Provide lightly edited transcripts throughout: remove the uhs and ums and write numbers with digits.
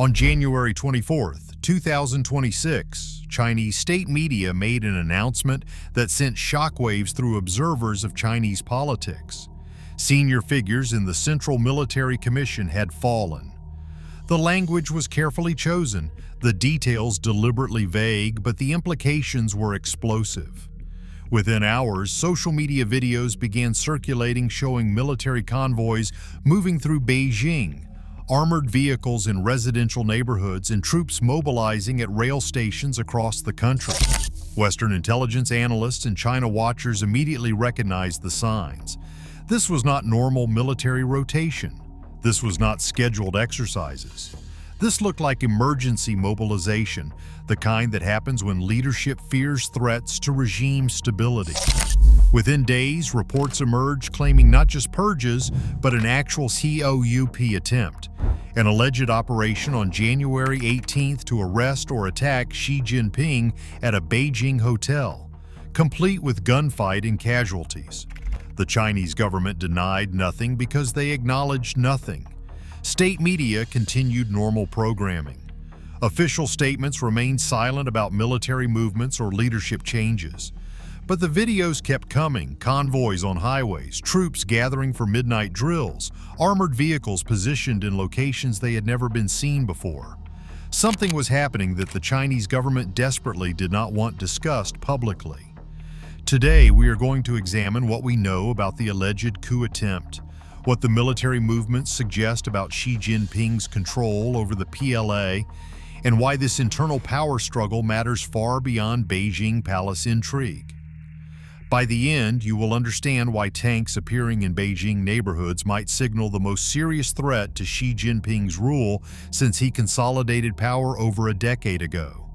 On January 24, 2026, Chinese state media made an announcement that sent shockwaves through observers of Chinese politics. Senior figures in the Central Military Commission had fallen. The language was carefully chosen, the details deliberately vague, but the implications were explosive. Within hours, social media videos began circulating showing military convoys moving through Beijing, armored vehicles in residential neighborhoods, and troops mobilizing at rail stations across the country. Western intelligence analysts and China watchers immediately recognized the signs. This was not normal military rotation. This was not scheduled exercises. This looked like emergency mobilization, the kind that happens when leadership fears threats to regime stability. Within days, reports emerged claiming not just purges, but an actual COUP attempt, an alleged operation on January 18th to arrest or attack Xi Jinping at a Beijing hotel, complete with gunfight and casualties. The Chinese government denied nothing because they acknowledged nothing. State media continued normal programming. Official statements remained silent about military movements or leadership changes. But the videos kept coming: convoys on highways, troops gathering for midnight drills, armored vehicles positioned in locations they had never been seen before. Something was happening that the Chinese government desperately did not want discussed publicly. Today, we are going to examine what we know about the alleged coup attempt, what the military movements suggest about Xi Jinping's control over the PLA, and why this internal power struggle matters far beyond Beijing palace intrigue. By the end, you will understand why tanks appearing in Beijing neighborhoods might signal the most serious threat to Xi Jinping's rule since he consolidated power over a decade ago.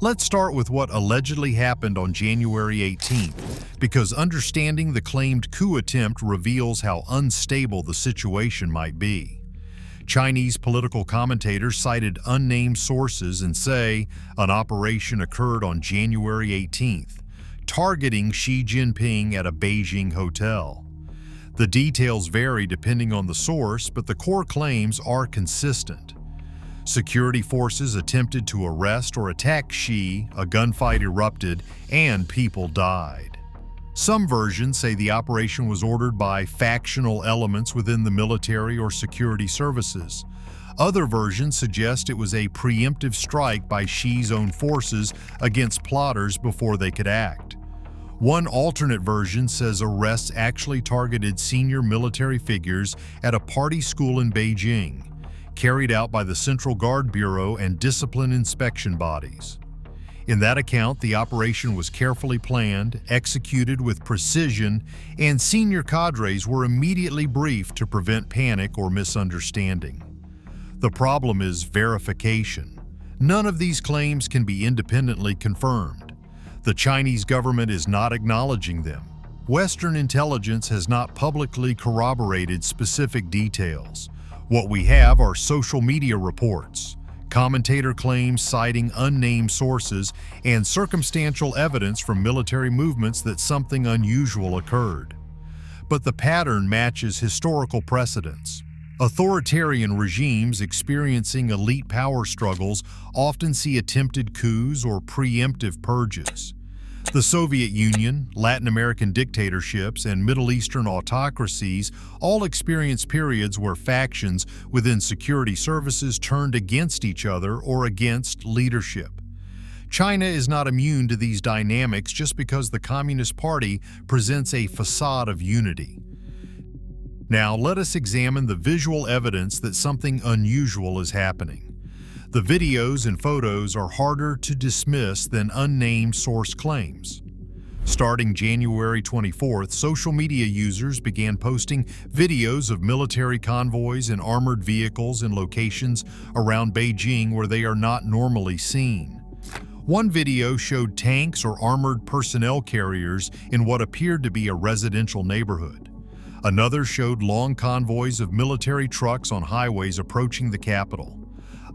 Let's start with what allegedly happened on January 18th, because understanding the claimed coup attempt reveals how unstable the situation might be. Chinese political commentators cited unnamed sources and say an operation occurred on January 18th, targeting Xi Jinping at a Beijing hotel. The details vary depending on the source, but the core claims are consistent. Security forces attempted to arrest or attack Xi, a gunfight erupted, and people died. Some versions say the operation was ordered by factional elements within the military or security services. Other versions suggest it was a preemptive strike by Xi's own forces against plotters before they could act. One alternate version says arrests actually targeted senior military figures at a party school in Beijing, carried out by the Central Guard Bureau and discipline inspection bodies. In that account, the operation was carefully planned, executed with precision, and senior cadres were immediately briefed to prevent panic or misunderstanding. The problem is verification. None of these claims can be independently confirmed. The Chinese government is not acknowledging them. Western intelligence has not publicly corroborated specific details. What we have are social media reports, commentator claims citing unnamed sources, and circumstantial evidence from military movements that something unusual occurred. But the pattern matches historical precedents. Authoritarian regimes experiencing elite power struggles often see attempted coups or preemptive purges. The Soviet Union, Latin American dictatorships, and Middle Eastern autocracies all experienced periods where factions within security services turned against each other or against leadership. China is not immune to these dynamics just because the Communist Party presents a facade of unity. Now, let us examine the visual evidence that something unusual is happening. The videos and photos are harder to dismiss than unnamed source claims. Starting January 24th, social media users began posting videos of military convoys and armored vehicles in locations around Beijing where they are not normally seen. One video showed tanks or armored personnel carriers in what appeared to be a residential neighborhood. Another showed long convoys of military trucks on highways approaching the capital.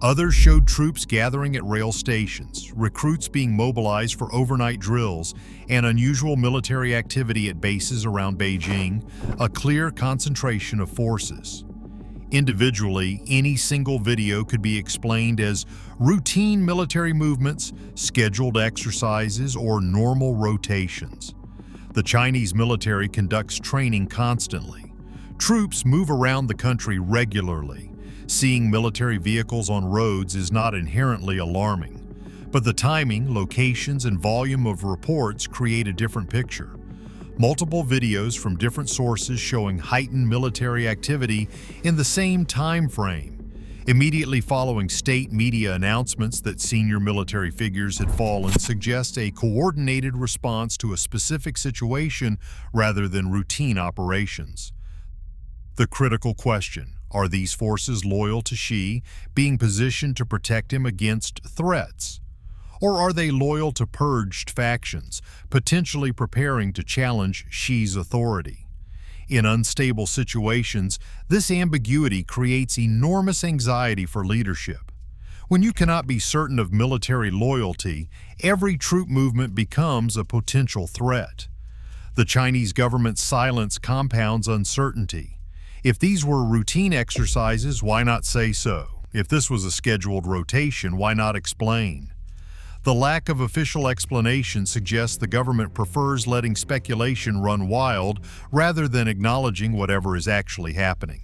Others showed troops gathering at rail stations, recruits being mobilized for overnight drills, and unusual military activity at bases around Beijing, a clear concentration of forces. Individually, any single video could be explained as routine military movements, scheduled exercises, or normal rotations. The Chinese military conducts training constantly. Troops move around the country regularly. Seeing military vehicles on roads is not inherently alarming, but the timing, locations, and volume of reports create a different picture. Multiple videos from different sources showing heightened military activity in the same time frame. Immediately following state media announcements that senior military figures had fallen suggests a coordinated response to a specific situation rather than routine operations. The critical question: are these forces loyal to Xi, being positioned to protect him against threats? Or are they loyal to purged factions, potentially preparing to challenge Xi's authority? In unstable situations, this ambiguity creates enormous anxiety for leadership. When you cannot be certain of military loyalty, every troop movement becomes a potential threat. The Chinese government's silence compounds uncertainty. If these were routine exercises, why not say so? If this was a scheduled rotation, why not explain? The lack of official explanation suggests the government prefers letting speculation run wild rather than acknowledging whatever is actually happening.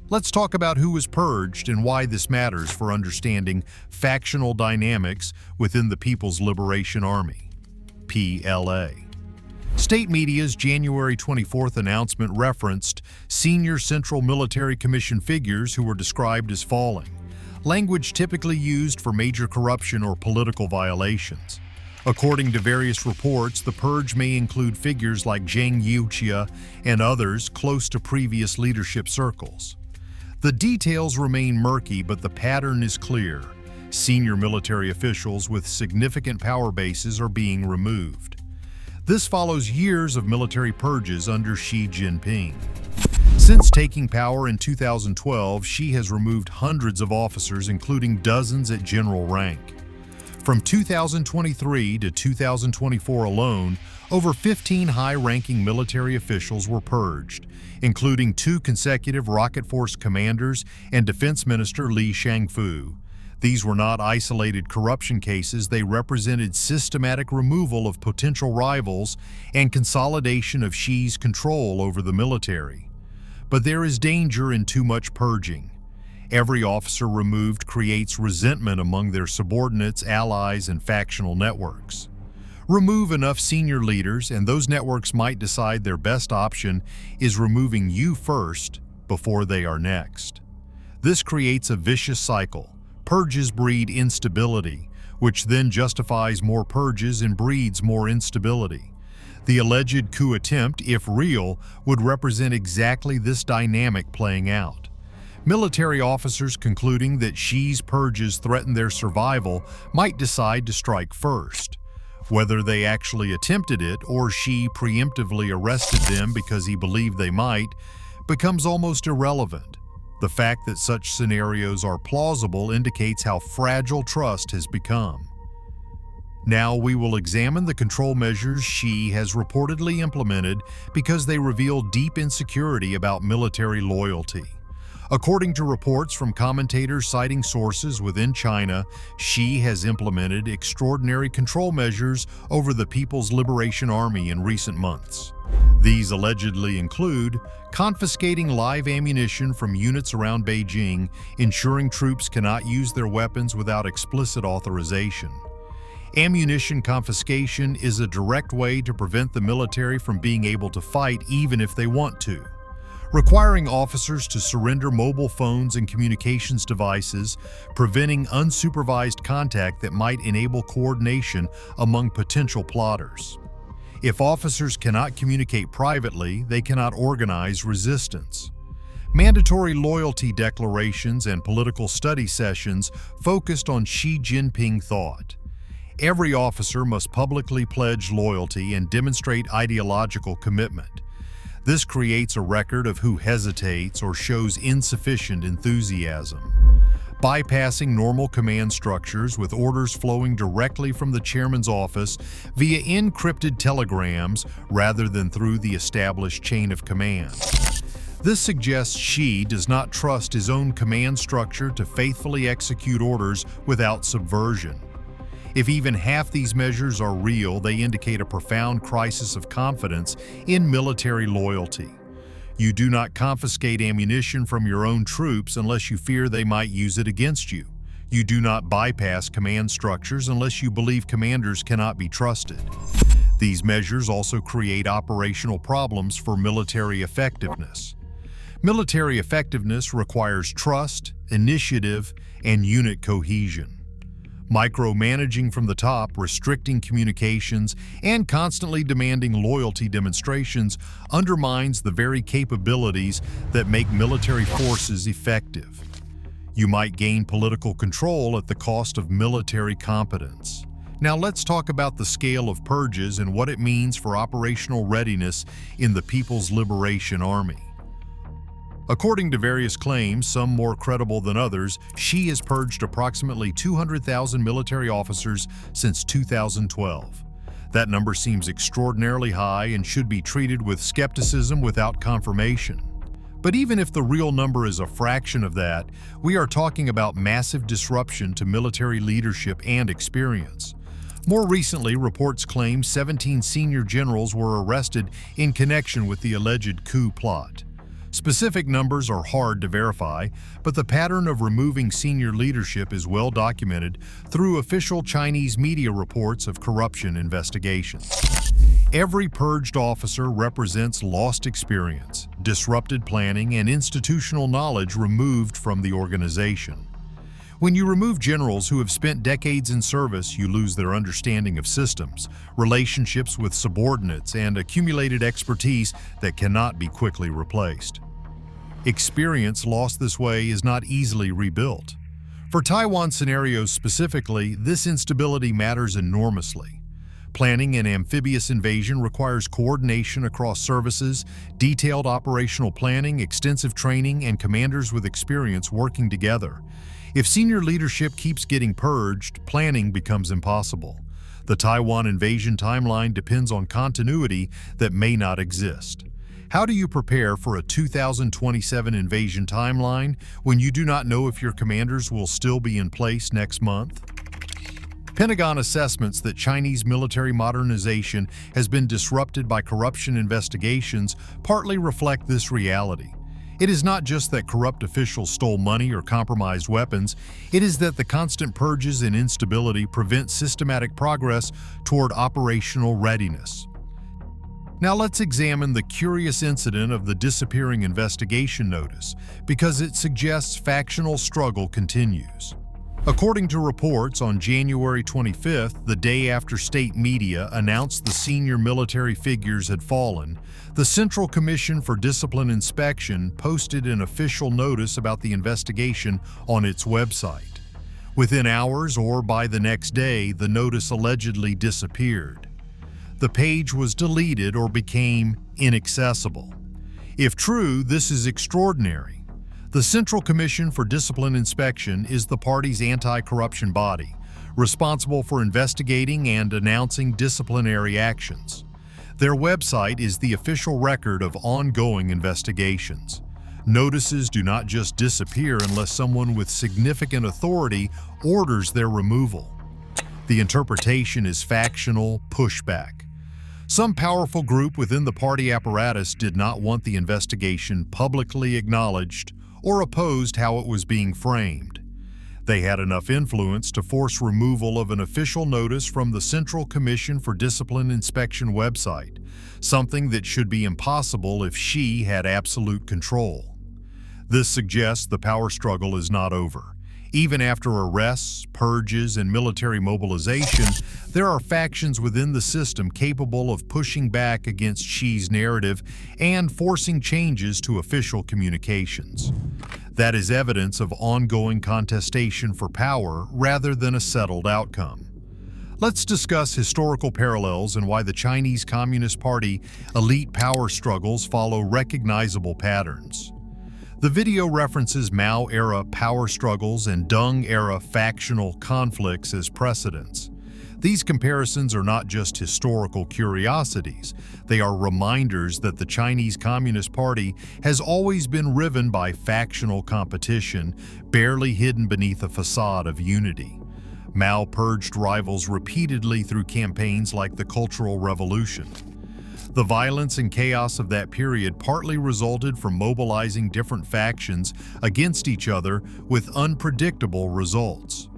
Let's talk about who was purged and why this matters for understanding factional dynamics within the People's Liberation Army, PLA. State media's January 24th announcement referenced senior Central Military Commission figures who were described as falling, language typically used for major corruption or political violations. According to various reports, the purge may include figures like Zhang Yuqia and others close to previous leadership circles. The details remain murky, but the pattern is clear. Senior military officials with significant power bases are being removed. This follows years of military purges under Xi Jinping. Since taking power in 2012, Xi has removed hundreds of officers, including dozens at general rank. From 2023 to 2024 alone, over 15 high-ranking military officials were purged, including 2 consecutive Rocket Force commanders and Defense Minister Li Shangfu. These were not isolated corruption cases, they represented systematic removal of potential rivals and consolidation of Xi's control over the military. But there is danger in too much purging. Every officer removed creates resentment among their subordinates, allies, and factional networks. Remove enough senior leaders, and those networks might decide their best option is removing you first before they are next. This creates a vicious cycle. Purges breed instability, which then justifies more purges and breeds more instability. The alleged coup attempt, if real, would represent exactly this dynamic playing out. Military officers concluding that Xi's purges threaten their survival might decide to strike first. Whether they actually attempted it or Xi preemptively arrested them because he believed they might becomes almost irrelevant. The fact that such scenarios are plausible indicates how fragile trust has become. Now we will examine the control measures Xi has reportedly implemented because they reveal deep insecurity about military loyalty. According to reports from commentators citing sources within China, Xi has implemented extraordinary control measures over the People's Liberation Army in recent months. These allegedly include confiscating live ammunition from units around Beijing, ensuring troops cannot use their weapons without explicit authorization. Ammunition confiscation is a direct way to prevent the military from being able to fight even if they want to. Requiring officers to surrender mobile phones and communications devices, preventing unsupervised contact that might enable coordination among potential plotters. If officers cannot communicate privately, they cannot organize resistance. Mandatory loyalty declarations and political study sessions focused on Xi Jinping thought. Every officer must publicly pledge loyalty and demonstrate ideological commitment. This creates a record of who hesitates or shows insufficient enthusiasm. Bypassing normal command structures with orders flowing directly from the chairman's office via encrypted telegrams rather than through the established chain of command. This suggests Xi does not trust his own command structure to faithfully execute orders without subversion. If even half these measures are real, they indicate a profound crisis of confidence in military loyalty. You do not confiscate ammunition from your own troops unless you fear they might use it against you. You do not bypass command structures unless you believe commanders cannot be trusted. These measures also create operational problems for military effectiveness. Military effectiveness requires trust, initiative, and unit cohesion. Micromanaging from the top, restricting communications, and constantly demanding loyalty demonstrations undermines the very capabilities that make military forces effective. You might gain political control at the cost of military competence. Now let's talk about the scale of purges and what it means for operational readiness in the People's Liberation Army. According to various claims, some more credible than others, Xi has purged approximately 200,000 military officers since 2012. That number seems extraordinarily high and should be treated with skepticism without confirmation. But even if the real number is a fraction of that, we are talking about massive disruption to military leadership and experience. More recently, reports claim 17 senior generals were arrested in connection with the alleged coup plot. Specific numbers are hard to verify, but the pattern of removing senior leadership is well documented through official Chinese media reports of corruption investigations. Every purged officer represents lost experience, disrupted planning, and institutional knowledge removed from the organization. When you remove generals who have spent decades in service, you lose their understanding of systems, relationships with subordinates, and accumulated expertise that cannot be quickly replaced. Experience lost this way is not easily rebuilt. For Taiwan scenarios specifically, this instability matters enormously. Planning an amphibious invasion requires coordination across services, detailed operational planning, extensive training, and commanders with experience working together. If senior leadership keeps getting purged, planning becomes impossible. The Taiwan invasion timeline depends on continuity that may not exist. How do you prepare for a 2027 invasion timeline when you do not know if your commanders will still be in place next month? Pentagon assessments that Chinese military modernization has been disrupted by corruption investigations partly reflect this reality. It is not just that corrupt officials stole money or compromised weapons, it is that the constant purges and instability prevent systematic progress toward operational readiness. Now let's examine the curious incident of the disappearing investigation notice, because it suggests factional struggle continues. According to reports, on January 25th, the day after state media announced the senior military figures had fallen, the Central Commission for Discipline Inspection posted an official notice about the investigation on its website. Within hours or by the next day, the notice allegedly disappeared. The page was deleted or became inaccessible. If true, this is extraordinary. The Central Commission for Discipline Inspection is the party's anti-corruption body, responsible for investigating and announcing disciplinary actions. Their website is the official record of ongoing investigations. Notices do not just disappear unless someone with significant authority orders their removal. The interpretation is factional pushback. Some powerful group within the party apparatus did not want the investigation publicly acknowledged or opposed how it was being framed. They had enough influence to force removal of an official notice from the Central Commission for Discipline Inspection website, something that should be impossible if Xi had absolute control. This suggests the power struggle is not over. Even after arrests, purges, and military mobilization, there are factions within the system capable of pushing back against Xi's narrative and forcing changes to official communications. That is evidence of ongoing contestation for power rather than a settled outcome. Let's discuss historical parallels and why the Chinese Communist Party elite power struggles follow recognizable patterns. The video references Mao-era power struggles and Deng-era factional conflicts as precedents. These comparisons are not just historical curiosities, they are reminders that the Chinese Communist Party has always been riven by factional competition, barely hidden beneath a facade of unity. Mao purged rivals repeatedly through campaigns like the Cultural Revolution. The violence and chaos of that period partly resulted from mobilizing different factions against each other with unpredictable results.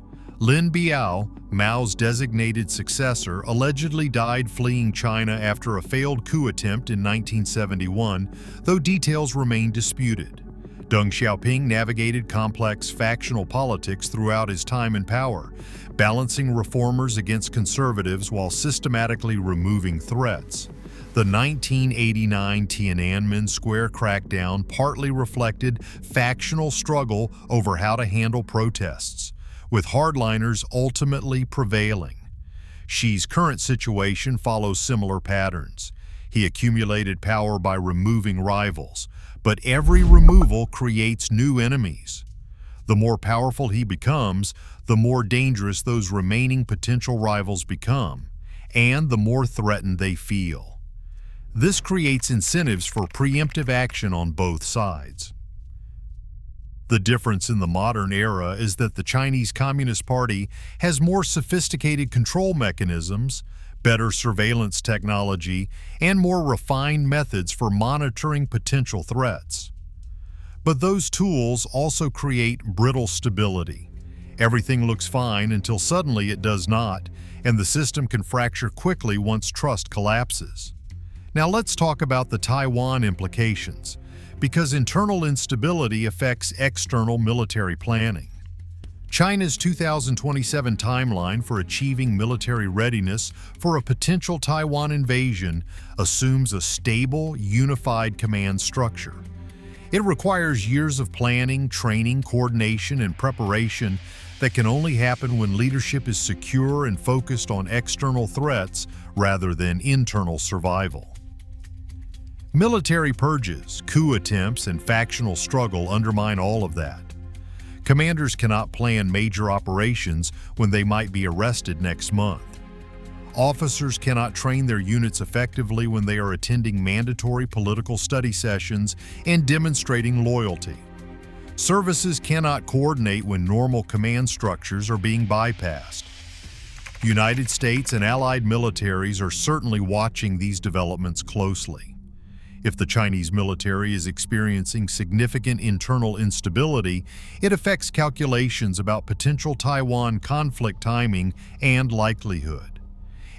Lin Biao, Mao's designated successor, allegedly died fleeing China after a failed coup attempt in 1971, though details remain disputed. Deng Xiaoping navigated complex factional politics throughout his time in power, balancing reformers against conservatives while systematically removing threats. The 1989 Tiananmen Square crackdown partly reflected factional struggle over how to handle protests, with hardliners ultimately prevailing. Xi's current situation follows similar patterns. He accumulated power by removing rivals, but every removal creates new enemies. The more powerful he becomes, the more dangerous those remaining potential rivals become, and the more threatened they feel. This creates incentives for preemptive action on both sides. The difference in the modern era is that the Chinese Communist Party has more sophisticated control mechanisms, better surveillance technology, and more refined methods for monitoring potential threats. But those tools also create brittle stability. Everything looks fine until suddenly it does not, and the system can fracture quickly once trust collapses. Now let's talk about the Taiwan implications, because internal instability affects external military planning. China's 2027 timeline for achieving military readiness for a potential Taiwan invasion assumes a stable, unified command structure. It requires years of planning, training, coordination, and preparation that can only happen when leadership is secure and focused on external threats rather than internal survival. Military purges, coup attempts, and factional struggle undermine all of that. Commanders cannot plan major operations when they might be arrested next month. Officers cannot train their units effectively when they are attending mandatory political study sessions and demonstrating loyalty. Services cannot coordinate when normal command structures are being bypassed. United States and allied militaries are certainly watching these developments closely. If the Chinese military is experiencing significant internal instability, it affects calculations about potential Taiwan conflict timing and likelihood.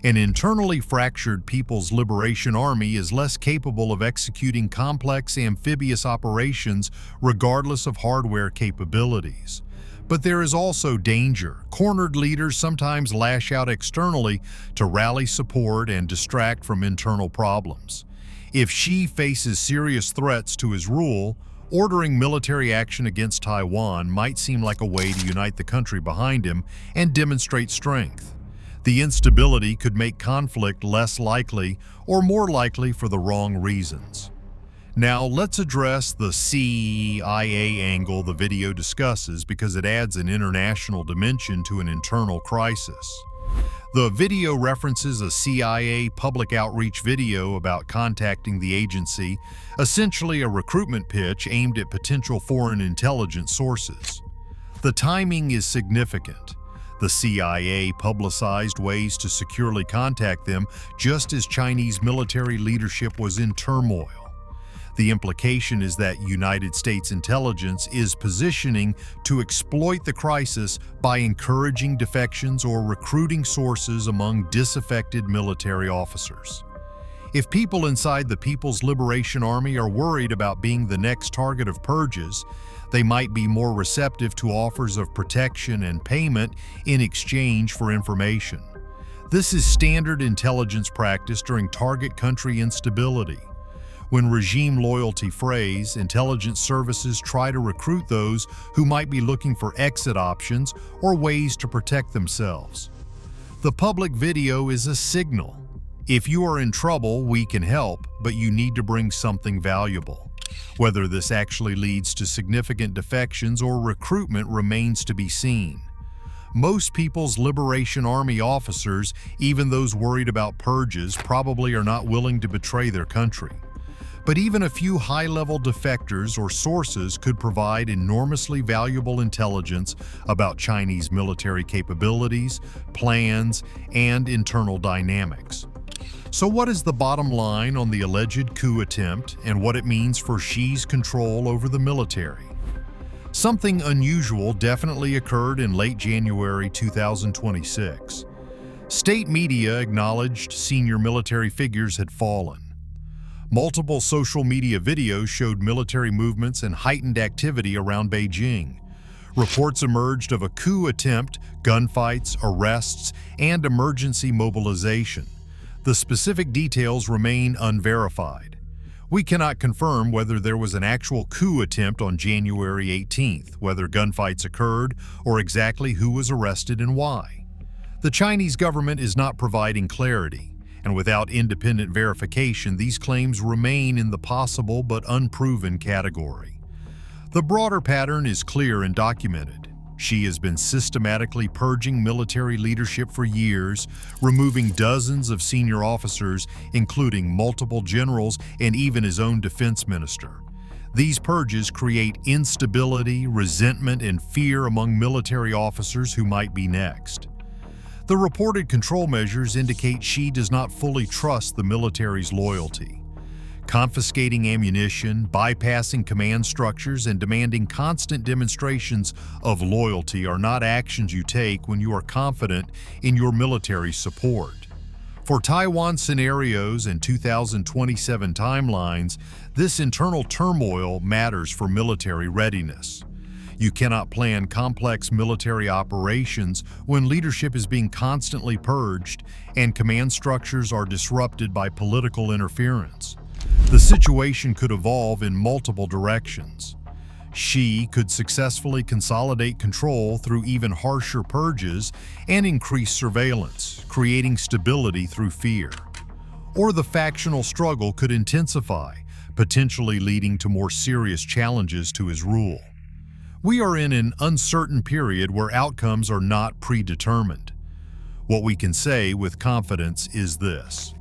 An internally fractured People's Liberation Army is less capable of executing complex amphibious operations regardless of hardware capabilities. But there is also danger. Cornered leaders sometimes lash out externally to rally support and distract from internal problems. If Xi faces serious threats to his rule, ordering military action against Taiwan might seem like a way to unite the country behind him and demonstrate strength. The instability could make conflict less likely or more likely for the wrong reasons. Now let's address the CIA angle the video discusses because it adds an international dimension to an internal crisis. The video references a CIA public outreach video about contacting the agency, essentially a recruitment pitch aimed at potential foreign intelligence sources. The timing is significant. The CIA publicized ways to securely contact them just as Chinese military leadership was in turmoil. The implication is that United States intelligence is positioning to exploit the crisis by encouraging defections or recruiting sources among disaffected military officers. If people inside the People's Liberation Army are worried about being the next target of purges, they might be more receptive to offers of protection and payment in exchange for information. This is standard intelligence practice during target country instability. When regime loyalty frays, intelligence services try to recruit those who might be looking for exit options or ways to protect themselves. The public video is a signal. If you are in trouble, we can help, but you need to bring something valuable. Whether this actually leads to significant defections or recruitment remains to be seen. Most People's Liberation Army officers, even those worried about purges, probably are not willing to betray their country. But even a few high-level defectors or sources could provide enormously valuable intelligence about Chinese military capabilities, plans, and internal dynamics. So what is the bottom line on the alleged coup attempt and what it means for Xi's control over the military? Something unusual definitely occurred in late January 2026. State media acknowledged senior military figures had fallen. Multiple social media videos showed military movements and heightened activity around Beijing. Reports emerged of a coup attempt, gunfights, arrests, and emergency mobilization. The specific details remain unverified. We cannot confirm whether there was an actual coup attempt on January 18th, whether gunfights occurred, or exactly who was arrested and why. The Chinese government is not providing clarity, and without independent verification, these claims remain in the possible but unproven category. The broader pattern is clear and documented. Xi has been systematically purging military leadership for years, removing dozens of senior officers, including multiple generals and even his own defense minister. These purges create instability, resentment, and fear among military officers who might be next. The reported control measures indicate Xi does not fully trust the military's loyalty. Confiscating ammunition, bypassing command structures, and demanding constant demonstrations of loyalty are not actions you take when you are confident in your military support. For Taiwan scenarios and 2027 timelines, this internal turmoil matters for military readiness. You cannot plan complex military operations when leadership is being constantly purged and command structures are disrupted by political interference. The situation could evolve in multiple directions. Xi could successfully consolidate control through even harsher purges and increase surveillance, creating stability through fear. Or the factional struggle could intensify, potentially leading to more serious challenges to his rule. We are in an uncertain period where outcomes are not predetermined. What we can say with confidence is this: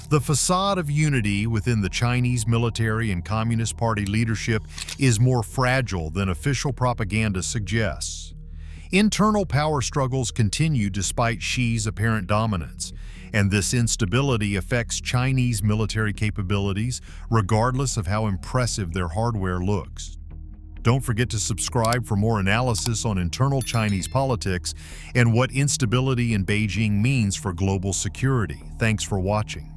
the facade of unity within the Chinese military and Communist Party leadership is more fragile than official propaganda suggests. Internal power struggles continue despite Xi's apparent dominance, and this instability affects Chinese military capabilities regardless of how impressive their hardware looks. Don't forget to subscribe for more analysis on internal Chinese politics and what instability in Beijing means for global security. Thanks for watching.